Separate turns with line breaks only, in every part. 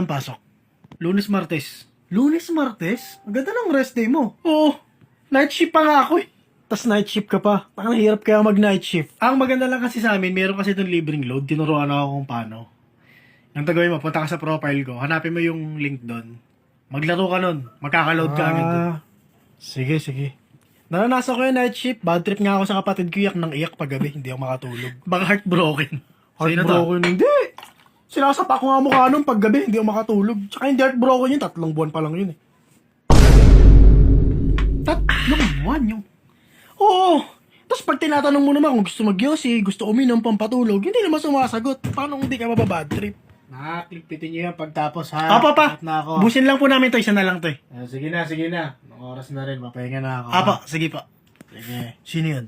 ng pasok?
Lunes, Martes.
Lunes, Martes? Ang ganda ng rest day mo.
Oo, night shift pa nga ako eh.
Tas night shift ka pa. Parang hirap kaya mag-night shift.
Ang maganda lang kasi sa amin, meron kasi itong libreng load. Tinuruan ako kung paano. Yung tagawin mo, punta ka sa profile ko, hanapin mo yung link doon. Maglaro ka nun, magkaka-load ka agad doon.
Sige, sige. Naranasan ko yung night shift. Bad trip nga ako sa kapatid ko, iyak ng iyak paggabi. Hindi ako makatulog.
Baka heartbroken. Sino to?
Heartbroken, hindi. Sinasapa ko nga mukha nung paggabi, hindi ako makatulog. Tsaka hindi heartbroken yun, 3 buwan pa lang yun eh.
3 buwan yung...
Oo. Tapos pag tinatanong mo naman kung gusto mag-yosi, gusto uminom, pampatulog, hindi naman sumasagot. Paano hindi ka mababad trip?
Nakaklikpitin nyo yan pagtapos ha.
Apa.
Na ako.
Busin lang po namin to, isa na lang to eh.
Sige na. Anong oras na rin, mapahinga na ako.
Apa, sige pa.
Sige.
Sino yun?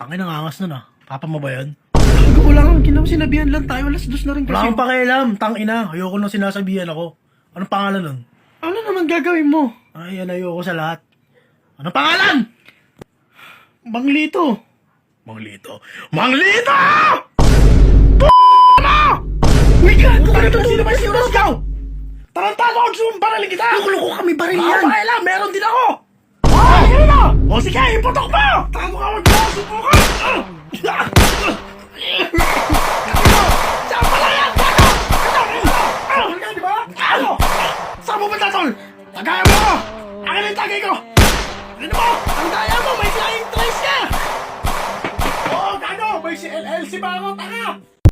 Tangin ang angas nun ah. Papa mo ba yun?
Gago lang, sinabihan lang tayo, alas 2 na rin kasi.
Wala akong pakialam, tangina. Ayoko nang sinasabihan ako. Anong pangalan nun?
Ano naman gagawin mo?
Ay, ayoko sa lahat. Anong pangalan?
Manglito!
Manglito!
Uy, gago!
Sino ba si Roscoe? Tarantado ako, gusto mong baralin kita!
Loko kami baril
Wala
yan!
akong pakialam, meron din ako! Ayun na! O sige, iputok mo! Tago ka, mag-boso mo ka! Saan pala yan? Ano ka, di ba? Ano? Saan mo ba tol? Tagayan mo! Akin ang tagay ko! Ano mo? Ang daya mo, may flying trace ka! Oo, gago! May si LLC ba ako? Taka!